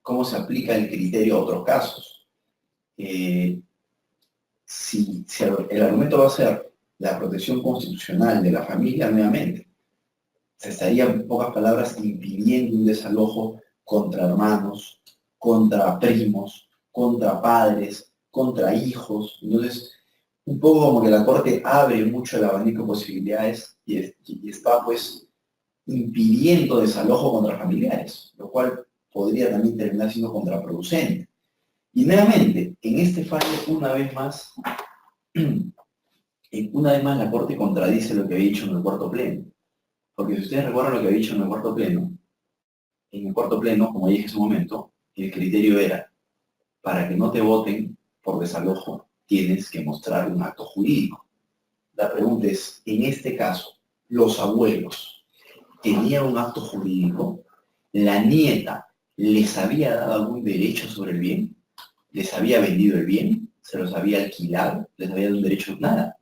cómo se aplica el criterio a otros casos. Si el argumento va a ser la protección constitucional de la familia, nuevamente, se estaría, en pocas palabras, impidiendo un desalojo contra hermanos, contra primos, contra padres, contra hijos. Entonces, un poco como que la Corte abre mucho el abanico de posibilidades y está, pues, impidiendo desalojo contra familiares, lo cual podría también terminar siendo contraproducente. Y nuevamente, en este fallo, una vez más la Corte contradice lo que había dicho en el cuarto pleno. Porque si ustedes recuerdan lo que había dicho en el cuarto pleno, como dije hace un momento, el criterio era, para que no te voten por desalojo, tienes que mostrar un acto jurídico. La pregunta es, en este caso, los abuelos tenían un acto jurídico, la nieta les había dado algún derecho sobre el bien, les había vendido el bien, se los había alquilado, les había dado un derecho, nada.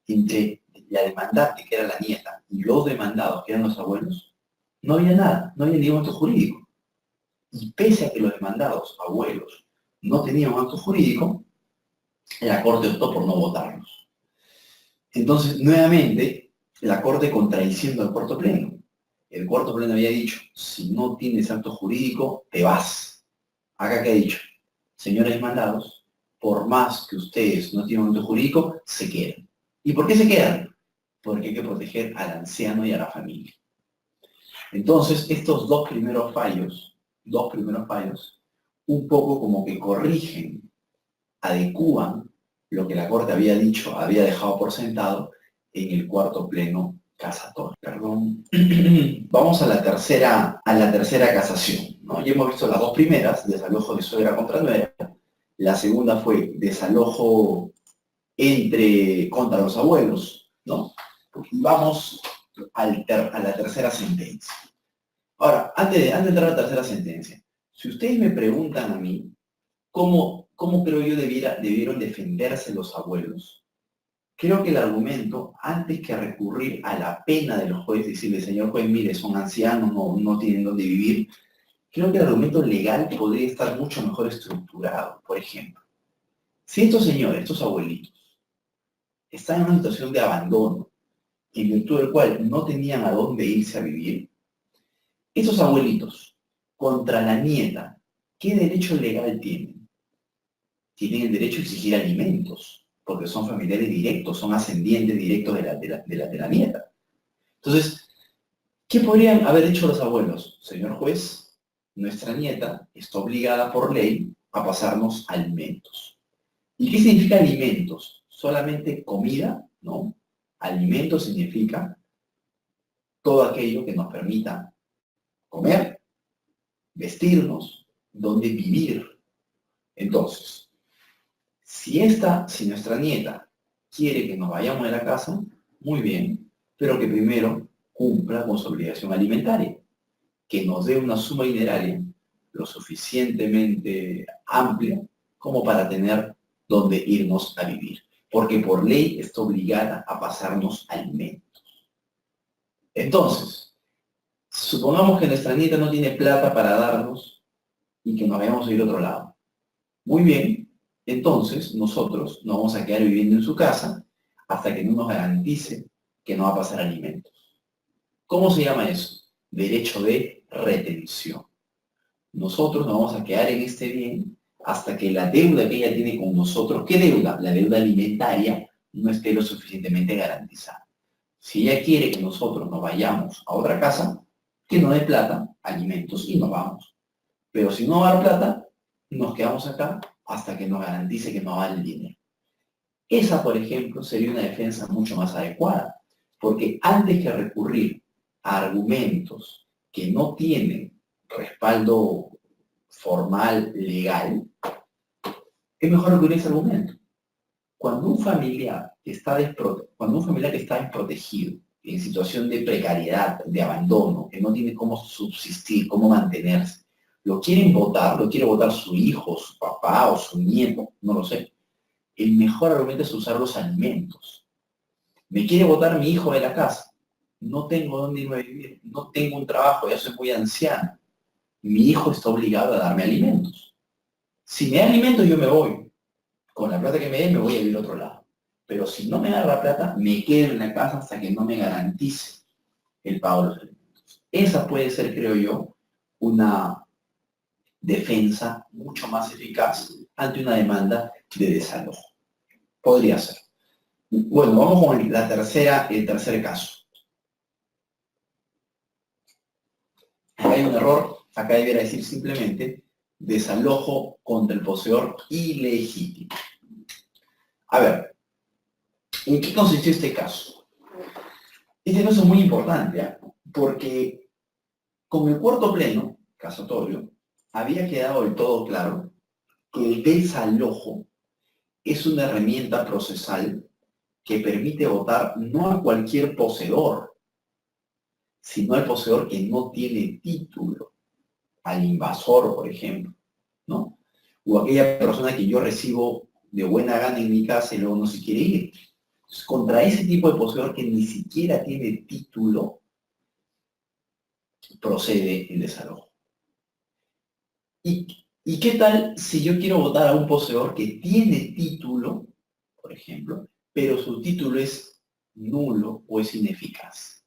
Entre la demandante, que era la nieta, y los demandados, que eran los abuelos, no había nada, no había ningún acto jurídico. Y pese a que los demandados, abuelos, no tenían un acto jurídico, la Corte optó por no votarlos. Entonces, nuevamente, la Corte contradiciendo al cuarto pleno. El cuarto pleno había dicho, si no tienes acto jurídico, te vas. Acá que ha dicho, señores demandados, por más que ustedes no tienen un acto jurídico, se quedan. ¿Y por qué se quedan? Porque hay que proteger al anciano y a la familia. Entonces, estos dos primeros fallos, un poco como que corrigen, adecúan lo que la Corte había dicho, había dejado por sentado en el cuarto pleno casatorio. Perdón. Vamos a la tercera casación, ¿no? Ya hemos visto las dos primeras, desalojo de suegra contra nuera. La segunda fue desalojo contra los abuelos, ¿no? Y vamos a la tercera sentencia. Ahora, antes de entrar a la tercera sentencia, si ustedes me preguntan a mí, ¿cómo creo yo debieron defenderse los abuelos? Creo que el argumento, antes que recurrir a la pena del juez, decirle, señor juez, mire, son ancianos, no tienen dónde vivir, creo que el argumento legal podría estar mucho mejor estructurado. Por ejemplo, si estos señores, estos abuelitos, están en una situación de abandono, en virtud del cual no tenían a dónde irse a vivir, esos abuelitos, contra la nieta, ¿qué derecho legal tienen? Tienen el derecho a exigir alimentos, porque son familiares directos, son ascendientes directos de la nieta. Entonces, ¿qué podrían haber hecho los abuelos? Señor juez, nuestra nieta está obligada por ley a pasarnos alimentos. ¿Y qué significa alimentos? ¿Solamente comida? No. Alimentos significa todo aquello que nos permita comer, vestirnos, donde vivir. Entonces, si nuestra nieta quiere que nos vayamos de la casa, muy bien, pero que primero cumpla con su obligación alimentaria, que nos dé una suma dineraria lo suficientemente amplia como para tener donde irnos a vivir, porque por ley está obligada a pasarnos alimentos. Entonces, supongamos que nuestra nieta no tiene plata para darnos y que nos vayamos a ir a otro lado. Muy bien, entonces nosotros nos vamos a quedar viviendo en su casa hasta que no nos garantice que no va a pasar alimentos. ¿Cómo se llama eso? Derecho de retención. Nosotros nos vamos a quedar en este bien hasta que la deuda que ella tiene con nosotros, ¿qué deuda? La deuda alimentaria no esté lo suficientemente garantizada. Si ella quiere que nosotros nos vayamos a otra casa, que no dé plata, alimentos y nos vamos. Pero si no va a dar plata, nos quedamos acá hasta que nos garantice que no va el dinero. Esa, por ejemplo, sería una defensa mucho más adecuada, porque antes que recurrir a argumentos que no tienen respaldo formal, legal, es mejor recurrir a ese argumento. Cuando un familiar que está desprotegido, en situación de precariedad, de abandono, que no tiene cómo subsistir, cómo mantenerse, lo quiere votar su hijo, su papá o su nieto, no lo sé. El mejor argumento es usar los alimentos. Me quiere votar mi hijo de la casa. No tengo dónde irme a vivir, no tengo un trabajo, ya soy muy anciano. mi hijo está obligado a darme alimentos. Si me da alimentos, yo me voy. Con la plata que me dé, me voy a ir a otro lado. Pero si no me da la plata, me quedo en la casa hasta que no me garantice el pago de los alimentos. Esa puede ser, creo yo, una defensa mucho más eficaz ante una demanda de desalojo. Podría ser. Bueno, vamos con el tercer caso. Acá hay un error, acá debiera decir simplemente desalojo contra el poseedor ilegítimo. A ver, ¿en qué consistió este caso? Este caso es muy importante, ¿eh? Porque con el cuarto pleno, casatorio, había quedado del todo claro que el desalojo es una herramienta procesal que permite votar no a cualquier poseedor, sino al poseedor que no tiene título, al invasor, por ejemplo, ¿no? O aquella persona que yo recibo de buena gana en mi casa y luego no se quiere ir. Entonces, contra ese tipo de poseedor que ni siquiera tiene título, procede el desalojo. ¿Y qué tal si yo quiero votar a un poseedor que tiene título, por ejemplo, pero su título es nulo o es ineficaz?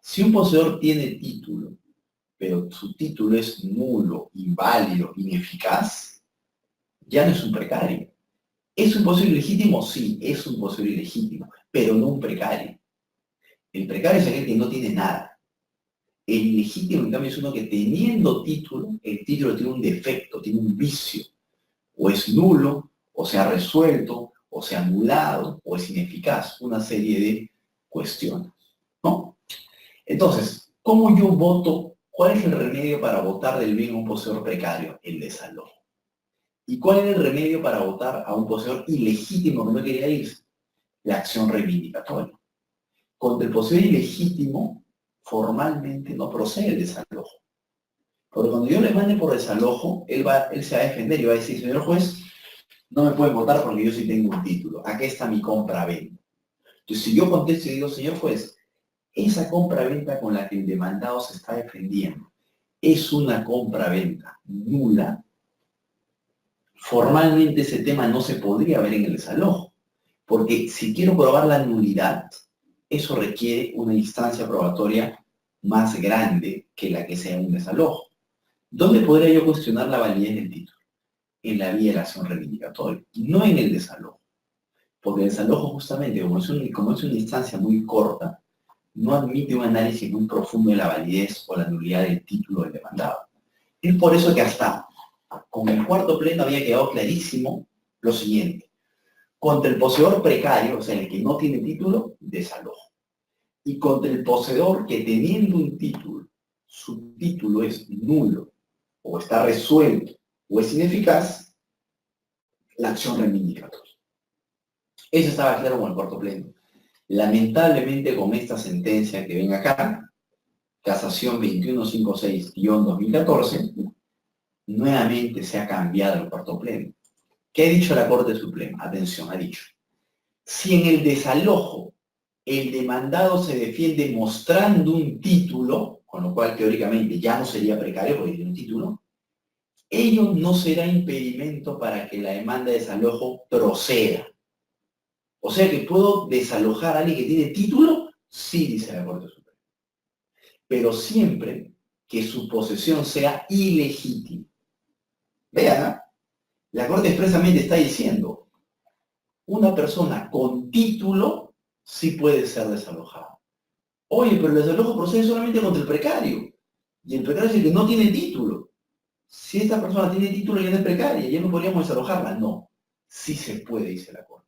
Si un poseedor tiene título, pero su título es nulo, inválido, ineficaz, ya no es un precario. ¿Es un poseedor ilegítimo? Sí, es un poseedor ilegítimo, pero no un precario. El precario es aquel que no tiene nada. El ilegítimo, en cambio, es uno que teniendo título, el título tiene un defecto, tiene un vicio. O es nulo, o se ha resuelto, o se ha anulado, o es ineficaz. Una serie de cuestiones, ¿no? Entonces, ¿cómo yo voto? ¿Cuál es el remedio para votar del bien a un poseedor precario? El desalojo. ¿Y cuál es el remedio para votar a un poseedor ilegítimo que no quería irse? La acción reivindicatoria. Contra el poseedor ilegítimo, formalmente no procede el desalojo. Porque cuando yo le mande por desalojo, él se va a defender y va a decir, señor juez, no me pueden votar porque yo sí tengo un título. Acá está mi compra-venta. Entonces, si yo contesto y digo, señor juez, esa compra-venta con la que el demandado se está defendiendo es una compra-venta nula, formalmente ese tema no se podría ver en el desalojo. Porque si quiero probar la nulidad, eso requiere una instancia probatoria más grande que la que sea un desalojo. ¿Dónde podría yo cuestionar la validez del título? En la vía de la acción reivindicatoria, no en el desalojo. Porque el desalojo justamente, como es una instancia muy corta, no admite un análisis muy profundo de la validez o la nulidad del título del demandado. Es por eso que hasta con el cuarto pleno había quedado clarísimo lo siguiente. Contra el poseedor precario, o sea, el que no tiene título, desalojo. Y contra el poseedor que teniendo un título, su título es nulo, o está resuelto, o es ineficaz, la acción reivindicatoria. Eso estaba claro con el cuarto pleno. Lamentablemente, con esta sentencia que ven acá, Casación 2156-2014, nuevamente se ha cambiado el cuarto pleno. ¿Qué ha dicho la Corte Suprema? Atención, ha dicho, si en el desalojo el demandado se defiende mostrando un título, con lo cual teóricamente ya no sería precario porque tiene un título, ello no será impedimento para que la demanda de desalojo proceda. O sea que puedo desalojar a alguien que tiene título, sí, dice la Corte Suprema. Pero siempre que su posesión sea ilegítima. Vean, ¿eh? La Corte expresamente está diciendo, una persona con título sí puede ser desalojada. Oye, pero el desalojo procede solamente contra el precario. Y el precario es el que no tiene título. Si esta persona tiene título ya no es precaria, ya no podríamos desalojarla. No, sí se puede, dice la Corte.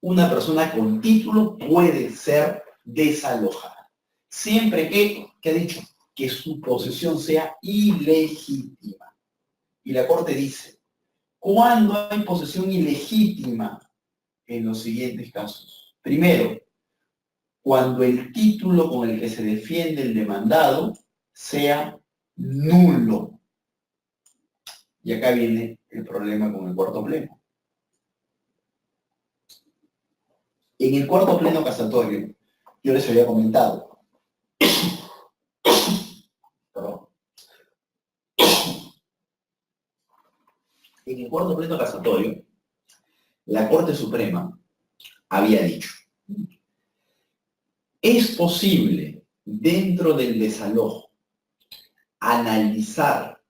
Una persona con título puede ser desalojada. Siempre que, ¿qué ha dicho? Que su posesión sea ilegítima. Y la Corte dice, ¿cuándo hay posesión ilegítima? En los siguientes casos. Primero, cuando el título con el que se defiende el demandado sea nulo. Y acá viene el problema con el cuarto pleno. En el cuarto pleno casatorio, yo les había comentado, perdón, En el cuarto pleno casatorio, la Corte Suprema había dicho, es posible dentro del desalojo analizar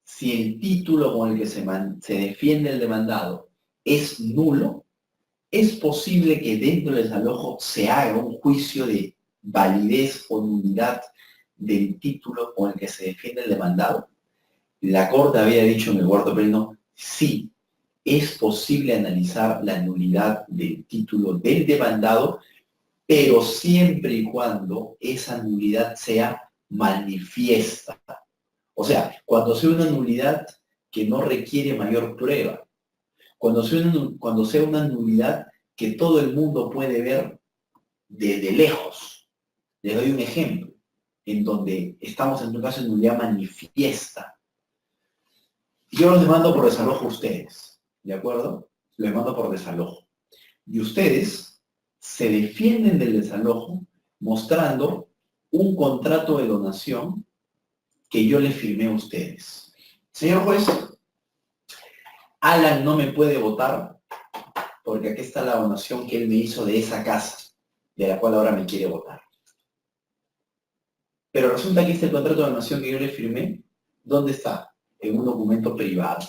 si el título con el que se defiende el demandado es nulo. Es posible que dentro del desalojo se haga un juicio de validez o nulidad del título con el que se defiende el demandado. La Corte había dicho en el cuarto pleno, sí, es posible analizar la nulidad del título del demandado, pero siempre y cuando esa nulidad sea manifiesta. O sea, cuando sea una nulidad que no requiere mayor prueba, cuando sea una nulidad que todo el mundo puede ver desde lejos. Les doy un ejemplo, en donde estamos en un caso de nulidad manifiesta. Yo los demando por desalojo a ustedes, ¿de acuerdo? Los demando por desalojo. Y ustedes se defienden del desalojo mostrando un contrato de donación que yo le firmé a ustedes. Señor juez, Alan no me puede votar porque aquí está la donación que él me hizo de esa casa, de la cual ahora me quiere votar. Pero resulta que este contrato de donación que yo le firmé, ¿dónde está? En un documento privado.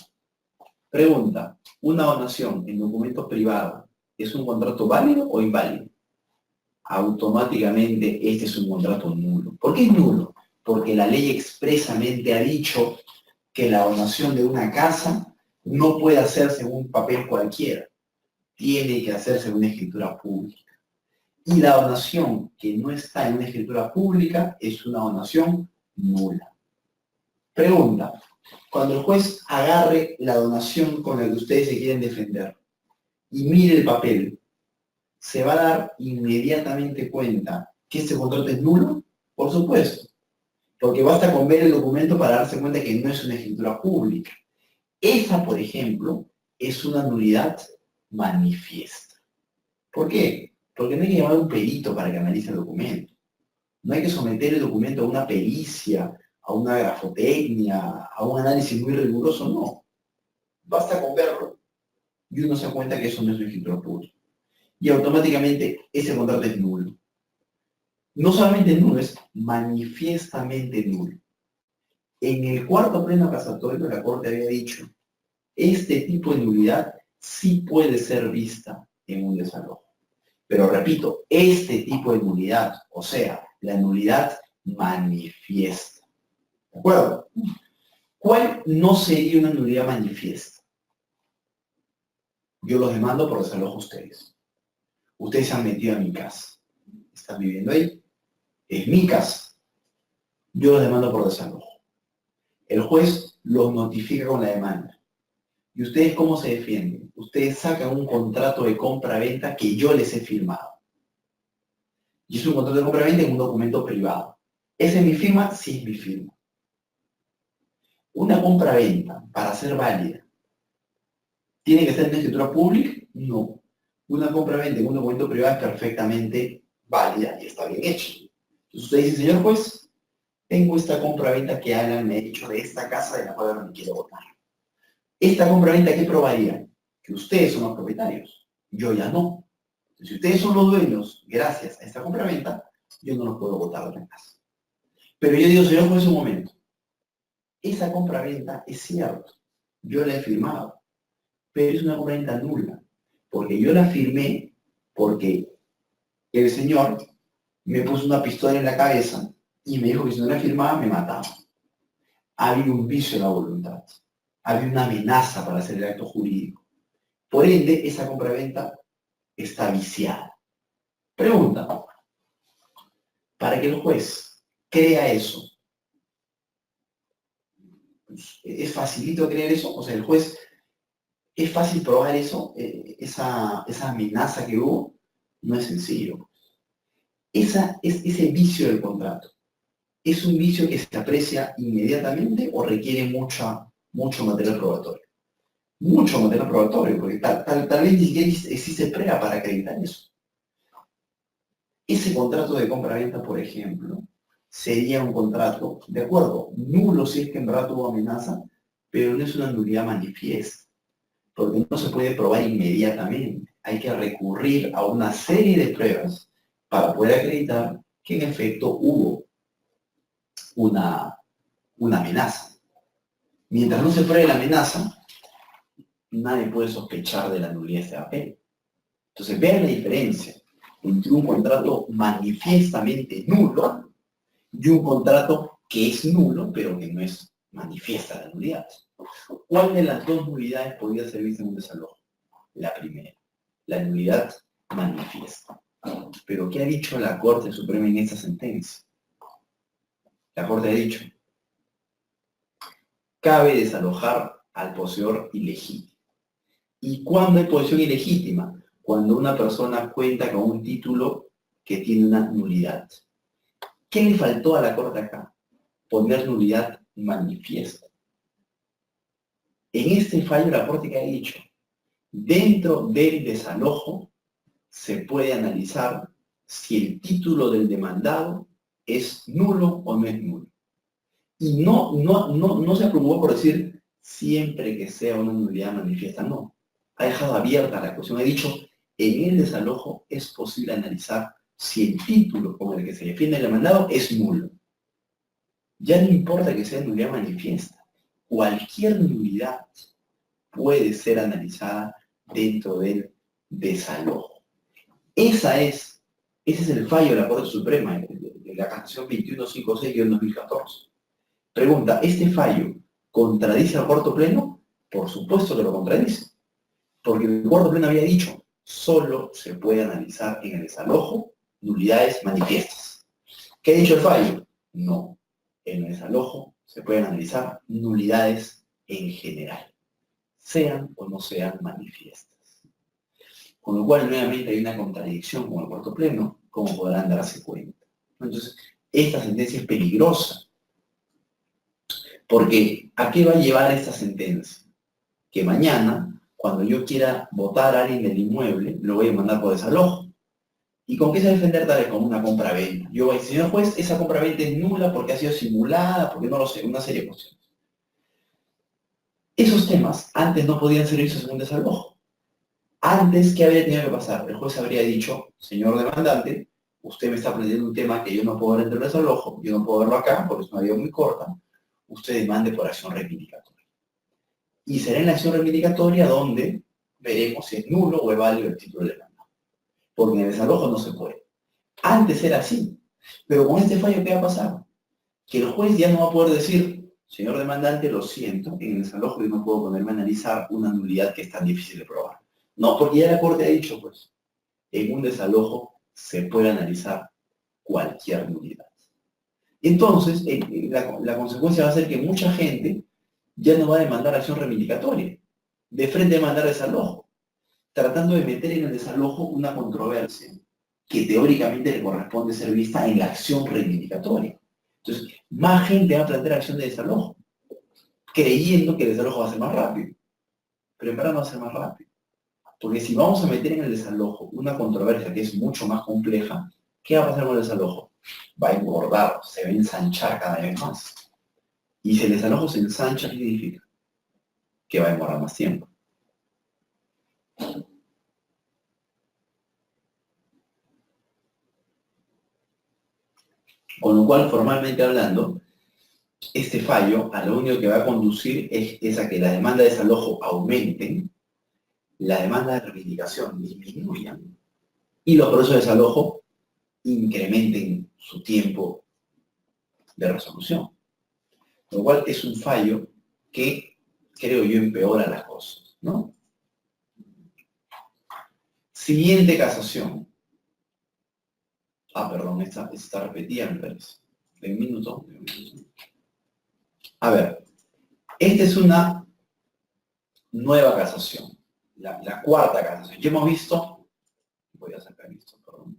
Pregunta, ¿una donación en documento privado es un contrato válido o inválido? Automáticamente este es un contrato nulo. ¿Por qué es nulo? Porque la ley expresamente ha dicho que la donación de una casa no puede hacerse en un papel cualquiera. Tiene que hacerse en una escritura pública. Y la donación que no está en una escritura pública es una donación nula. Pregunta, cuando el juez agarre la donación con la que ustedes se quieren defender y mire el papel, ¿se va a dar inmediatamente cuenta que este contrato es nulo? Por supuesto, porque basta con ver el documento para darse cuenta que no es una escritura pública. Esa, por ejemplo, es una nulidad manifiesta. ¿Por qué? Porque no hay que llamar a un perito para que analice el documento. No hay que someter el documento a una pericia, a una grafotecnia, a un análisis muy riguroso, no. Basta con verlo y uno se da cuenta que eso no es un escritura pública. Y automáticamente ese contrato es nulo. No solamente nulo, es manifiestamente nulo. En el cuarto pleno casatorio la Corte había dicho, este tipo de nulidad sí puede ser vista en un desalojo. Pero repito, este tipo de nulidad, o sea, la nulidad manifiesta. ¿De acuerdo? ¿Cuál no sería una nulidad manifiesta? Yo los demando por desalojo a ustedes. Ustedes se han metido a mi casa. ¿Están viviendo ahí? Es mi casa. Yo los demando por desalojo. El juez los notifica con la demanda. ¿Y ustedes cómo se defienden? Ustedes sacan un contrato de compra-venta que yo les he firmado. Y es un contrato de compra-venta en un documento privado. ¿Esa es mi firma? Sí, es mi firma. Una compra-venta, para ser válida, ¿tiene que ser en una escritura pública? No. Una compra-venta en un documento privado es perfectamente válida y está bien hecha. Entonces usted dice, señor juez, tengo esta compra-venta que Alan me ha dicho de esta casa de la cual no me quiero votar. Esta compra-venta, ¿qué probaría? Que ustedes son los propietarios. Yo ya no. Entonces, si ustedes son los dueños, gracias a esta compra-venta, yo no los puedo votar de la casa. Pero yo digo, señor juez, un momento. Esa compra-venta es cierto. Yo la he firmado. Pero es una compra-venta nula. Porque yo la firmé porque el señor me puso una pistola en la cabeza y me dijo que si no la firmaba me mataba. Había un vicio en la voluntad. Había una amenaza para hacer el acto jurídico. Por ende, esa compra-venta está viciada. Pregunta, para que el juez crea eso, pues, ¿es facilito creer eso? O sea, el juez, ¿es fácil probar eso? Esa amenaza que hubo, no es sencillo. Ese vicio del contrato, ¿es un vicio que se aprecia inmediatamente o requiere mucho material probatorio? Mucho material probatorio, porque tal vez ni siquiera existe prueba para acreditar eso. Ese contrato de compra-venta, por ejemplo, sería un contrato, de acuerdo, nulo si es que en verdad tuvo amenaza, pero no es una nulidad manifiesta, porque no se puede probar inmediatamente. Hay que recurrir a una serie de pruebas para poder acreditar que en efecto hubo una amenaza. Mientras no se pruebe la amenaza, nadie puede sospechar de la nulidad de este papel. Entonces, vean la diferencia entre un contrato manifiestamente nulo y un contrato que es nulo, pero que no es manifiesta la nulidad. ¿Cuál de las dos nulidades podría ser vista en un desalojo? La primera, la nulidad manifiesta. Pero ¿qué ha dicho la Corte Suprema en esta sentencia? La Corte ha dicho, cabe desalojar al poseedor ilegítimo. ¿Y cuándo hay posesión ilegítima? Cuando una persona cuenta con un título que tiene una nulidad. ¿Qué le faltó a la Corte acá? Poner nulidad manifiesta. En este fallo la Corte que ha dicho, dentro del desalojo se puede analizar si el título del demandado es nulo o no es nulo. Y no se preocupó por decir siempre que sea una nulidad manifiesta, no. Ha dejado abierta la cuestión, ha dicho, en el desalojo es posible analizar si el título con el que se defiende el demandado es nulo. Ya no importa que sea nulidad manifiesta, cualquier nulidad puede ser analizada dentro del desalojo. Ese es el fallo de la Corte Suprema, de la casación 2156-2014. Pregunta, ¿este fallo contradice al cuarto pleno? Por supuesto que lo contradice, porque el cuarto pleno había dicho, solo se puede analizar en el desalojo nulidades manifiestas. ¿Qué ha dicho el fallo? No, en el desalojo se pueden analizar nulidades en general, sean o no sean manifiestas. Con lo cual, nuevamente, hay una contradicción con el cuarto pleno, como podrán darse cuenta. Entonces, esta sentencia es peligrosa, porque ¿a qué va a llevar esta sentencia? Que mañana, cuando yo quiera votar a alguien del inmueble, lo voy a mandar por desalojo. ¿Y con qué se va a defender tal vez con una compra-venta? Yo voy a decir, señor juez, esa compra-venta es nula porque ha sido simulada, porque no lo sé, una serie de cuestiones. Esos temas antes no podían ser hechos en un desalojo. Antes, ¿qué habría tenido que pasar? El juez habría dicho, señor demandante, usted me está planteando un tema que yo no puedo ver dentro del desalojo, yo no puedo verlo acá porque es una vía muy corta, usted demande por acción reivindicatoria. Y será en la acción reivindicatoria donde veremos si es nulo o es válido el título de demanda. Porque en el desalojo no se puede. Antes era así. Pero con este fallo, ¿qué va a pasar? Que el juez ya no va a poder decir, señor demandante, lo siento, en el desalojo yo no puedo ponerme a analizar una nulidad que es tan difícil de probar. No, porque ya la Corte ha dicho, pues, en un desalojo se puede analizar cualquier nulidad. Entonces, la consecuencia va a ser que mucha gente ya no va a demandar acción reivindicatoria, de frente a demandar desalojo, tratando de meter en el desalojo una controversia que teóricamente le corresponde ser vista en la acción reivindicatoria. Entonces, más gente va a plantear acción de desalojo, creyendo que el desalojo va a ser más rápido, pero en verdad no va a ser más rápido. Porque si vamos a meter en el desalojo una controversia que es mucho más compleja, ¿qué va a pasar con el desalojo? Va a engordar, se va a ensanchar cada vez más. Y si el desalojo se ensancha, ¿qué significa? Que va a demorar más tiempo. Con lo cual, formalmente hablando, este fallo a lo único que va a conducir es a que la demanda de desalojo aumente, la demanda de reivindicación disminuya y los procesos de desalojo incrementen su tiempo de resolución. Con lo cual es un fallo que, creo yo, empeora las cosas, ¿no? Siguiente casación. Perdón, esta está repetida, me parece. De un minuto. A ver, esta es una nueva casación, la cuarta casación. Ya hemos visto, voy a sacar esto, perdón.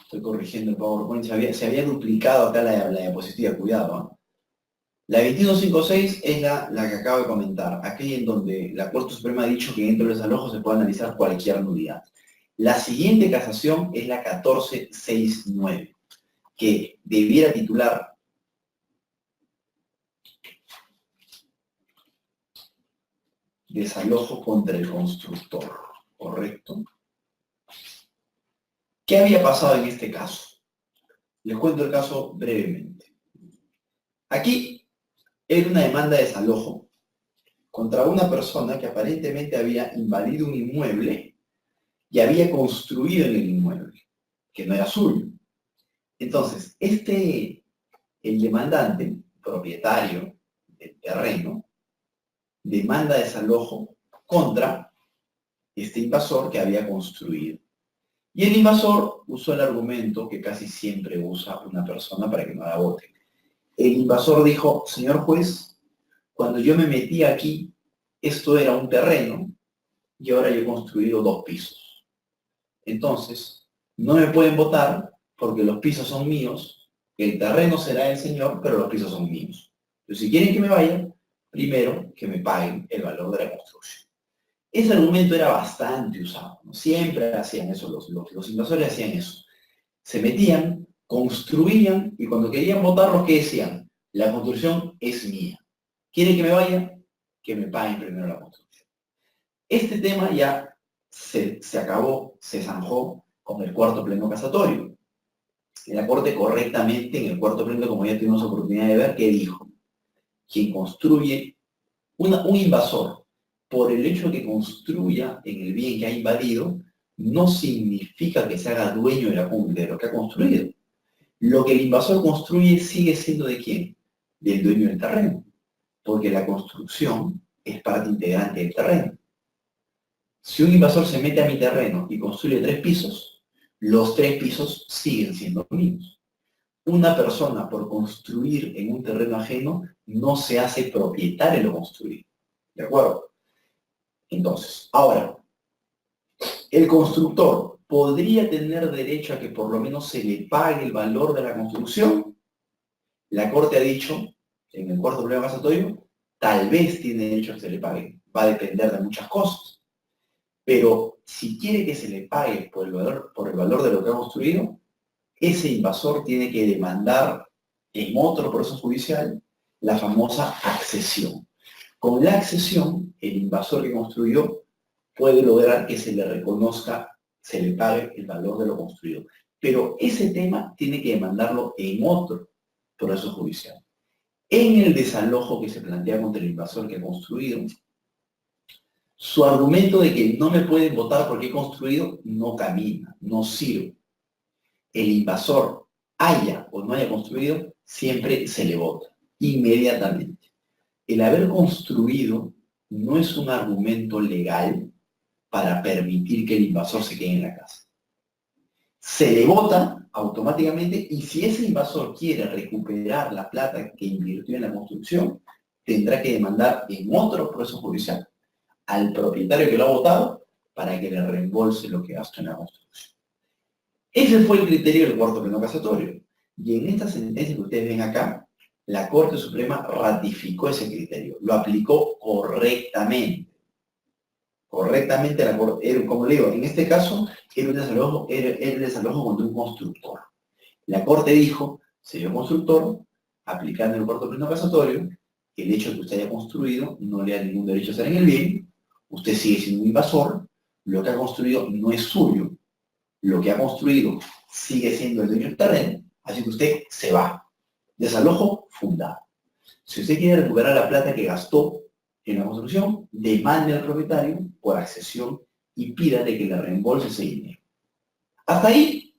Estoy corrigiendo el PowerPoint, se había duplicado acá la diapositiva, cuidado, ¿no? La 2156 es la que acabo de comentar, aquella en donde la Corte Suprema ha dicho que dentro del desalojo se puede analizar cualquier nulidad. La siguiente casación es la 1469, que debiera titular Desalojo contra el constructor, ¿correcto? ¿Qué había pasado en este caso? Les cuento el caso brevemente. Aquí era una demanda de desalojo contra una persona que aparentemente había invadido un inmueble y había construido en el inmueble, que no era suyo. Entonces, el demandante, propietario del terreno, demanda desalojo contra este invasor que había construido. Y el invasor usó el argumento que casi siempre usa una persona para que no la vote. El invasor dijo, señor juez, cuando yo me metí aquí, esto era un terreno y ahora yo he construido 2 pisos. Entonces, no me pueden votar porque los pisos son míos, el terreno será del señor, pero los pisos son míos. Entonces, si quieren que me vaya, primero que me paguen el valor de la construcción. Ese argumento era bastante usado, ¿no? Siempre hacían eso, los invasores hacían eso. Se metían, construían, y cuando querían votar, ¿qué decían? La construcción es mía. ¿Quieren que me vaya? Que me paguen primero la construcción. Este tema ya se acabó, se zanjó con el cuarto pleno casatorio. La Corte correctamente, en el cuarto pleno, como ya tuvimos oportunidad de ver, ¿qué dijo? Quien construye, un invasor, por el hecho de que construya en el bien que ha invadido, no significa que se haga dueño de lo que ha construido. Lo que el invasor construye sigue siendo ¿de quién? Del dueño del terreno, porque la construcción es parte integrante del terreno. Si un invasor se mete a mi terreno y construye 3 pisos, los 3 pisos siguen siendo míos. Una persona por construir en un terreno ajeno no se hace propietario de lo construido. ¿De acuerdo? Entonces, ahora, el constructor podría tener derecho a que por lo menos se le pague el valor de la construcción. La Corte ha dicho, en el cuarto pleno casatorio, tal vez tiene derecho a que se le pague. Va a depender de muchas cosas. Pero si quiere que se le pague por el valor de lo que ha construido, ese invasor tiene que demandar en otro proceso judicial la famosa accesión. Con la accesión, el invasor que construyó puede lograr que se le reconozca, se le pague el valor de lo construido. Pero ese tema tiene que demandarlo en otro proceso judicial. En el desalojo que se plantea contra el invasor que ha construido, su argumento de que no me pueden votar porque he construido no camina, no sirve. El invasor haya o no haya construido, siempre se le vota, inmediatamente. El haber construido no es un argumento legal para permitir que el invasor se quede en la casa. Se le vota automáticamente y si ese invasor quiere recuperar la plata que invirtió en la construcción, tendrá que demandar en otro proceso judicial al propietario que lo ha votado para que le reembolse lo que gastó en la construcción. Ese fue el criterio del cuarto pleno casatorio. Y en esta sentencia que ustedes ven acá, la Corte Suprema ratificó ese criterio, lo aplicó correctamente. Correctamente, como le digo, en este caso era el desalojo contra un constructor. La Corte dijo, señor constructor, aplicando el cuarto pleno casatorio, el hecho de que usted haya construido no le da ningún derecho a estar en el bien, usted sigue siendo un invasor, lo que ha construido no es suyo, lo que ha construido sigue siendo el dueño del terreno, así que usted se va. Desalojo fundado. Si usted quiere recuperar la plata que gastó en la construcción, demande al propietario por accesión y pídale que le reembolse ese dinero. Hasta ahí,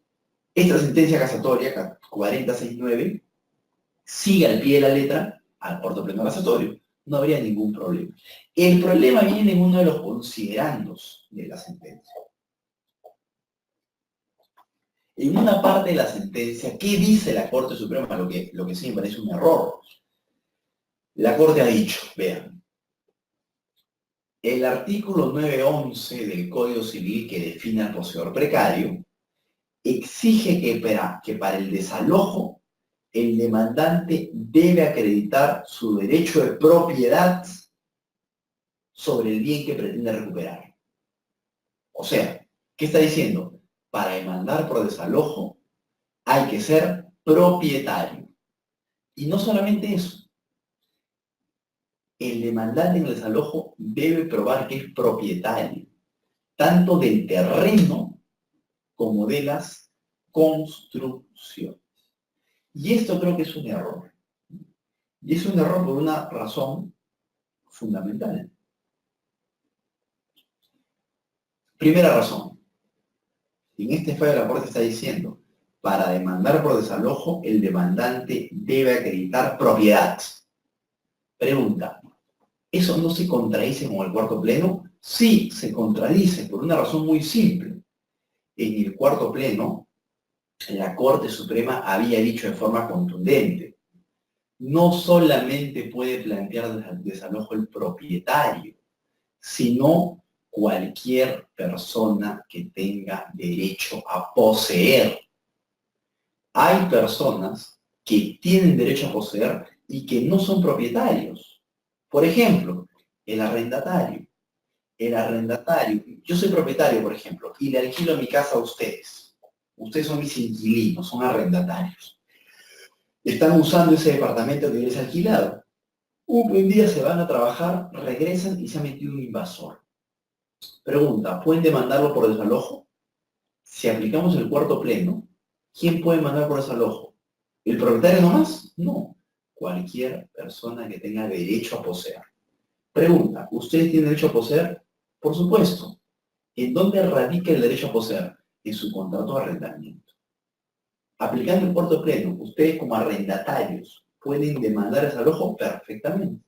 esta sentencia casatoria 4069 sigue al pie de la letra al cuarto pleno casatorio. No habría ningún problema. El problema viene en uno de los considerandos de la sentencia. En una parte de la sentencia, ¿qué dice la Corte Suprema? Lo que sí me parece un error. La Corte ha dicho, vean, el artículo 911 del Código Civil que define al poseedor precario exige que para el desalojo el demandante debe acreditar su derecho de propiedad sobre el bien que pretende recuperar. O sea, ¿qué está diciendo? Para demandar por desalojo hay que ser propietario. Y no solamente eso, el demandante en el desalojo debe probar que es propietario, tanto del terreno como de las construcciones. Y esto creo que es un error. Y es un error por una razón fundamental. Primera razón. En este fallo la Corte está diciendo, para demandar por desalojo, el demandante debe acreditar propiedad. Pregunta, ¿eso no se contradice con el cuarto pleno? Sí, se contradice por una razón muy simple. En el cuarto pleno, la Corte Suprema había dicho de forma contundente, no solamente puede plantear desalojo el propietario, sino cualquier persona que tenga derecho a poseer. Hay personas que tienen derecho a poseer y que no son propietarios. Por ejemplo, el arrendatario. El arrendatario, yo soy propietario, por ejemplo, y le alquilo mi casa a ustedes. Ustedes son mis inquilinos, son arrendatarios. Están usando ese departamento que les he alquilado. Un buen día se van a trabajar, regresan y se ha metido un invasor. Pregunta, ¿pueden demandarlo por desalojo? Si aplicamos el cuarto pleno, ¿quién puede mandar por desalojo? ¿El propietario nomás? No. Cualquier persona que tenga derecho a poseer. Pregunta, ¿ustedes tienen derecho a poseer? Por supuesto. ¿En dónde radica el derecho a poseer? En su contrato de arrendamiento. Aplicando el cuarto pleno, ustedes como arrendatarios pueden demandar desalojo perfectamente.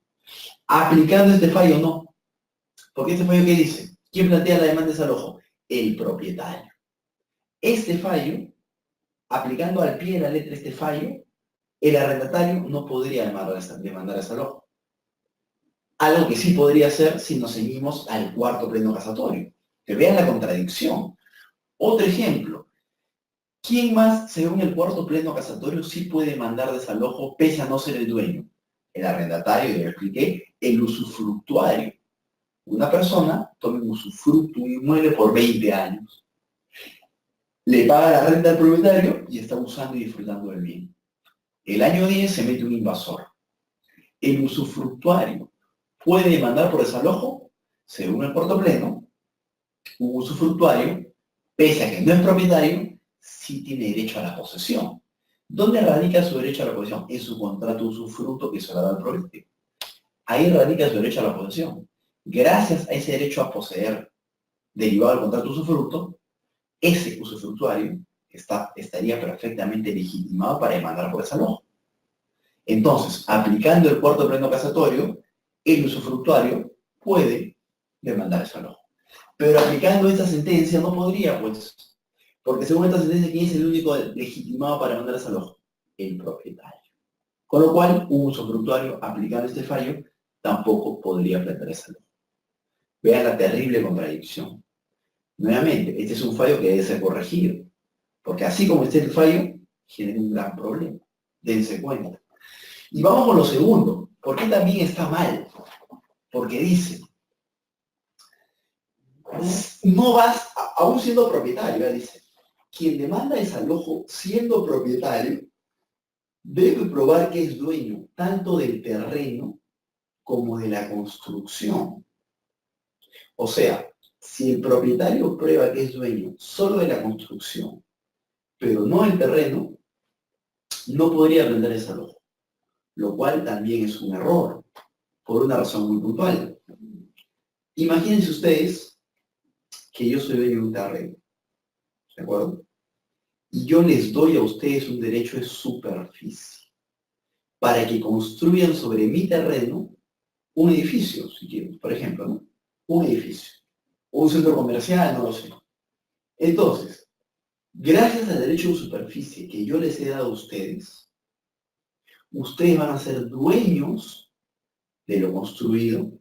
Aplicando este fallo, no. Porque este fallo, ¿qué dice? ¿Quién plantea la demanda de desalojo? El propietario. Este fallo, aplicando al pie de la letra este fallo, el arrendatario no podría demandar desalojo. Algo que sí podría hacer si nos ceñimos al cuarto pleno casatorio. Que vean la contradicción. Otro ejemplo. ¿Quién más, según el cuarto pleno casatorio, sí puede mandar desalojo pese a no ser el dueño? El arrendatario, ya lo expliqué, el usufructuario. Una persona toma un usufructo, un inmueble por 20 años. Le paga la renta al propietario y está usando y disfrutando del bien. El año 10 se mete un invasor. El usufructuario puede demandar por desalojo, según el cuarto pleno, un usufructuario, pese a que no es propietario, sí tiene derecho a la posesión. ¿Dónde radica su derecho a la posesión? En su contrato de usufructo que se lo da al propietario. Ahí radica su derecho a la posesión. Gracias a ese derecho a poseer derivado del contrato de usufructo, ese usufructuario estaría perfectamente legitimado para demandar por desalojo. Entonces, aplicando el cuarto pleno casatorio, el usufructuario puede demandar desalojo. Pero aplicando esta sentencia no podría, pues, porque según esta sentencia, ¿quién es el único legitimado para demandar desalojo? El propietario. Con lo cual, un usufructuario aplicando este fallo tampoco podría plantear desalojo. Vean la terrible contradicción. Nuevamente, este es un fallo que debe ser corregido, porque así como esté el fallo, genera un gran problema. Dense cuenta. Y vamos con lo segundo. ¿Por qué también está mal? Porque dice, no vas, aún siendo propietario, dice, quien demanda desalojo siendo propietario debe probar que es dueño tanto del terreno como de la construcción. O sea, si el propietario prueba que es dueño solo de la construcción, pero no del terreno, no podría plantear desalojo, lo cual también es un error, por una razón muy puntual. Imagínense ustedes que yo soy dueño de un terreno, ¿de acuerdo? Y yo les doy a ustedes un derecho de superficie para que construyan sobre mi terreno un edificio, si quieren, por ejemplo, ¿no? Un edificio. O un centro comercial, no lo sé. Entonces, gracias al derecho de superficie que yo les he dado a ustedes, ustedes van a ser dueños de lo construido,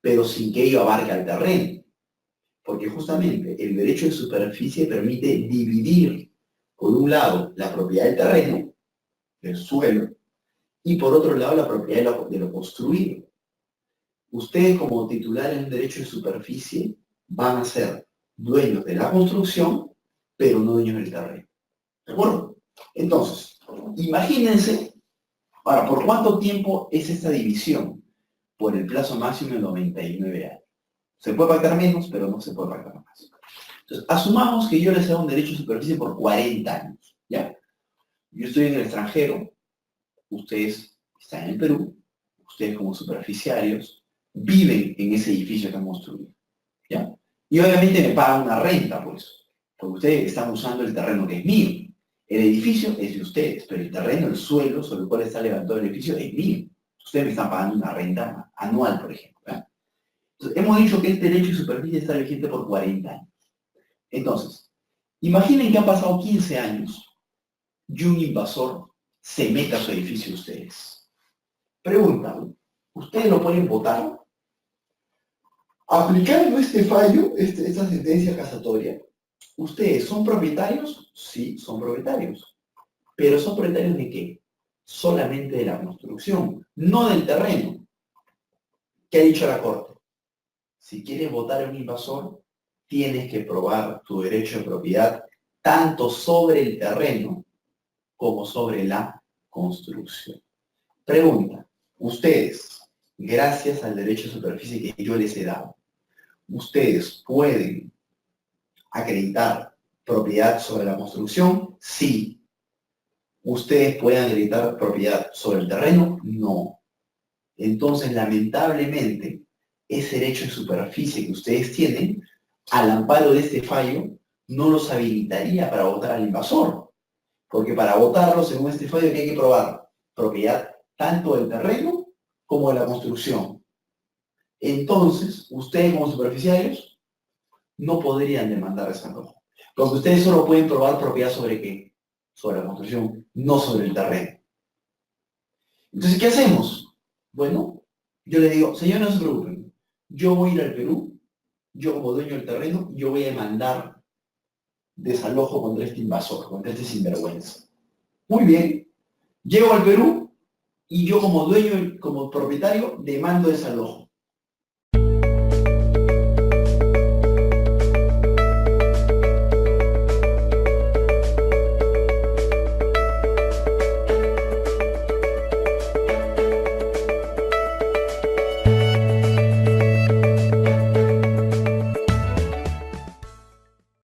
pero sin que ello abarque el terreno. Porque justamente el derecho de superficie permite dividir, por un lado, la propiedad del terreno, del suelo, y por otro lado, la propiedad de lo construido. Ustedes, como titulares del derecho de superficie, van a ser dueños de la construcción, pero no dueños del terreno. ¿De acuerdo? Entonces, imagínense, ahora, ¿por cuánto tiempo es esta división? por el plazo máximo de 99 años. Se puede pactar menos, pero no se puede pactar más. Entonces, asumamos que yo les hago un derecho de superficie por 40 años, ¿ya? Yo estoy en el extranjero, ustedes están en el Perú, ustedes como superficiarios viven en ese edificio que han construido, ¿ya? Y obviamente me pagan una renta por eso, porque ustedes están usando el terreno que es mío. El edificio es de ustedes, pero el terreno, el suelo sobre el cual está levantado el edificio es mío. Ustedes me están pagando una renta anual, por ejemplo, ¿ya? Entonces, hemos dicho que este derecho de superficie está vigente por 40 años. Entonces, imaginen que han pasado 15 años y un invasor se mete a su edificio de ustedes. Pregunta, ¿ustedes lo pueden votar? Aplicando este fallo, esta sentencia casatoria, ¿ustedes son propietarios? Sí, son propietarios. ¿Pero son propietarios de qué? Solamente de la construcción, no del terreno. ¿Qué ha dicho la Corte? Si quieres votar a un invasor, tienes que probar tu derecho de propiedad tanto sobre el terreno como sobre la construcción. Pregunta, ustedes, gracias al derecho de superficie que yo les he dado, ¿ustedes pueden acreditar propiedad sobre la construcción? Sí. ¿Ustedes pueden acreditar propiedad sobre el terreno? No. Entonces, lamentablemente, ese derecho de superficie que ustedes tienen, al amparo de este fallo, no los habilitaría para votar al invasor. Porque para votarlo, según este fallo, hay que probar propiedad tanto del terreno como de la construcción. Entonces, ustedes como superficiarios no podrían demandar desalojo. Porque ustedes solo pueden probar propiedad sobre qué? Sobre la construcción, no sobre el terreno. Entonces, ¿qué hacemos? Bueno, yo les digo, señor, no se preocupen. Yo voy a ir al Perú, yo como dueño del terreno, yo voy a demandar desalojo contra este invasor, contra este sinvergüenza. Muy bien. Llego al Perú y yo como dueño, como propietario, demando desalojo.